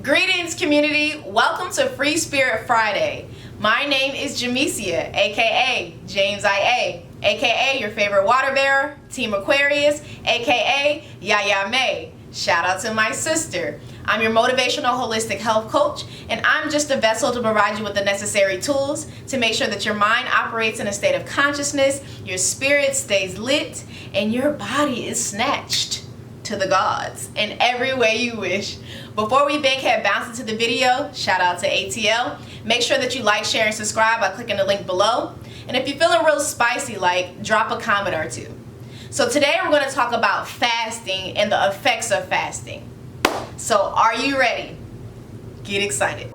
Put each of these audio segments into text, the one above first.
Greetings, community. Welcome to Free Spirit Friday. My name is Jamesia, aka James IA, aka your favorite water bearer, Team Aquarius, aka Yaya May. Shout out to my sister. I'm your motivational holistic health coach, and I'm just a vessel to provide you with the necessary tools to make sure that your mind operates in a state of consciousness, your spirit stays lit, and your body is snatched to the gods in every way you wish. Before we big head bounce into the video, shout out to ATL. Make sure that you like, share, and subscribe by clicking the link below. And if you're feeling real spicy, drop a comment or two. So today we're going to talk about fasting and the effects of fasting. So are you ready? Get excited.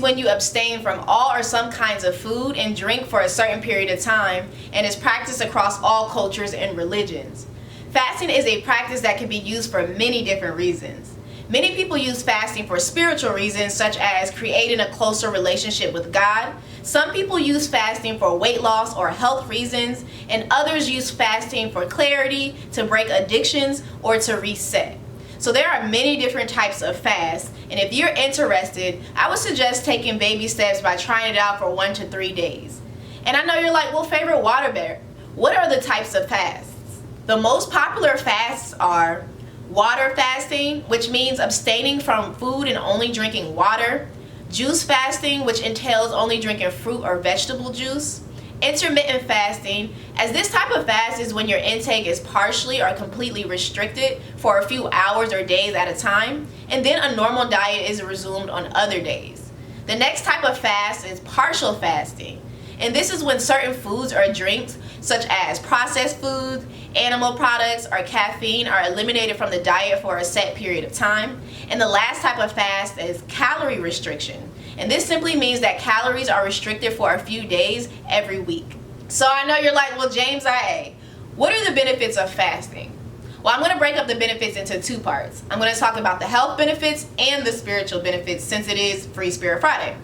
When you abstain from all or some kinds of food and drink for a certain period of time, and is practiced across all cultures and religions. Fasting is a practice that can be used for many different reasons. Many people use fasting for spiritual reasons, such as creating a closer relationship with God. Some people use fasting for weight loss or health reasons, and others use fasting for clarity, to break addictions, or to reset. So there are many different types of fasts, and if you're interested, I would suggest taking baby steps by trying it out for 1 to 3 days. And I know you're like, well, favorite water bear, what are the types of fasts? The most popular fasts are water fasting, which means abstaining from food and only drinking water; juice fasting, which entails only drinking fruit or vegetable juice; intermittent fasting, as this type of fast is when your intake is partially or completely restricted for a few hours or days at a time, and then a normal diet is resumed on other days. The next type of fast is partial fasting, and this is when certain foods or drinks, such as processed foods, animal products, or caffeine, are eliminated from the diet for a set period of time. And the last type of fast is calorie restriction. And this simply means that calories are restricted for a few days every week. So I know you're like, well, James IA, what are the benefits of fasting? Well, I'm going to break up the benefits into two parts. I'm going to talk about the health benefits and the spiritual benefits, since it is Free Spirit Friday.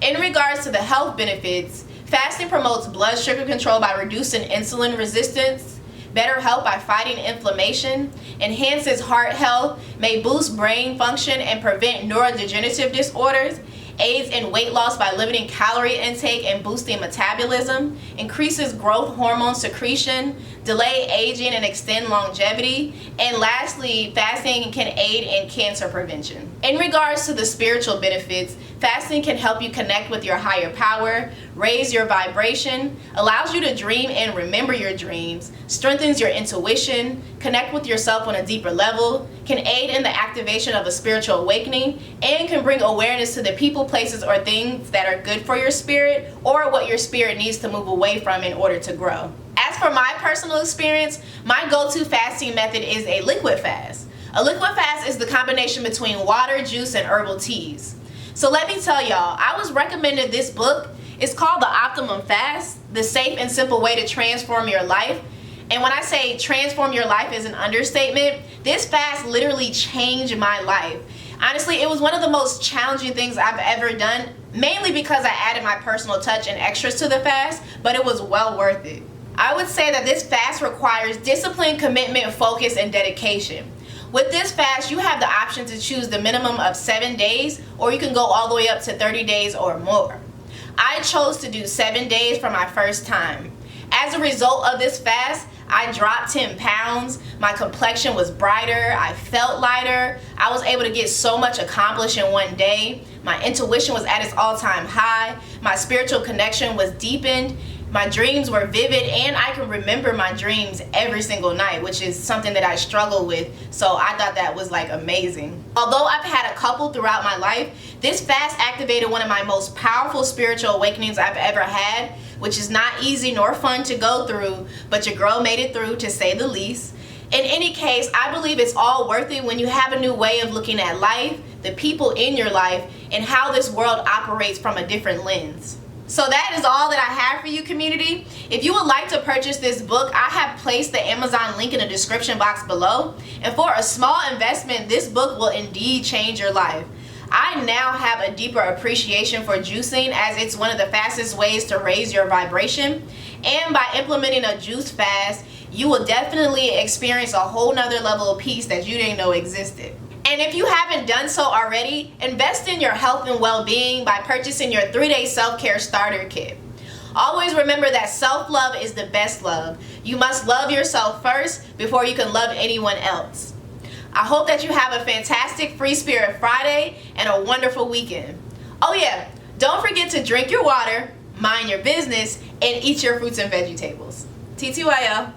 In regards to the health benefits, fasting promotes blood sugar control by reducing insulin resistance, better health by fighting inflammation, enhances heart health, may boost brain function and prevent neurodegenerative disorders, aids in weight loss by limiting calorie intake and boosting metabolism, increases growth hormone secretion, delay aging and extend longevity, and lastly, fasting can aid in cancer prevention. In regards to the spiritual benefits, fasting can help you connect with your higher power, raise your vibration, allows you to dream and remember your dreams, strengthens your intuition, connect with yourself on a deeper level, can aid in the activation of a spiritual awakening, and can bring awareness to the people, places, or things that are good for your spirit, or what your spirit needs to move away from in order to grow. As for my personal experience, my go-to fasting method is a liquid fast. A liquid fast is the combination between water, juice, and herbal teas. So let me tell y'all, I was recommended this book. It's called The Optimum Fast, the safe and simple way to transform your life. And when I say transform your life is an understatement, this fast literally changed my life. Honestly, it was one of the most challenging things I've ever done, mainly because I added my personal touch and extras to the fast, but it was well worth it. I would say that this fast requires discipline, commitment, focus, and dedication. With this fast, you have the option to choose the minimum of 7 days, or you can go all the way up to 30 days or more. I chose to do 7 days for my first time. As a result of this fast, I dropped 10 pounds, my complexion was brighter, I felt lighter, I was able to get so much accomplished in one day, my intuition was at its all-time high, my spiritual connection was deepened, my dreams were vivid, and I can remember my dreams every single night, which is something that I struggle with, so I thought that was amazing. Although I've had a couple throughout my life, this fast activated one of my most powerful spiritual awakenings I've ever had. which is not easy nor fun to go through, but your girl made it through, to say the least. In any case, I believe it's all worth it when you have a new way of looking at life, the people in your life, and how this world operates from a different lens. So that is all that I have for you, community. If you would like to purchase this book, I have placed the Amazon link in the description box below. And for a small investment, this book will indeed change your life. I now have a deeper appreciation for juicing, as it's one of the fastest ways to raise your vibration. And by implementing a juice fast, you will definitely experience a whole nother level of peace that you didn't know existed. And if you haven't done so already, invest in your health and well-being by purchasing your 3-day self-care starter kit. Always remember that self-love is the best love. You must love yourself first before you can love anyone else. I hope that you have a fantastic Free Spirit Friday and a wonderful weekend. Oh yeah, don't forget to drink your water, mind your business, and eat your fruits and vegetables. TTYL.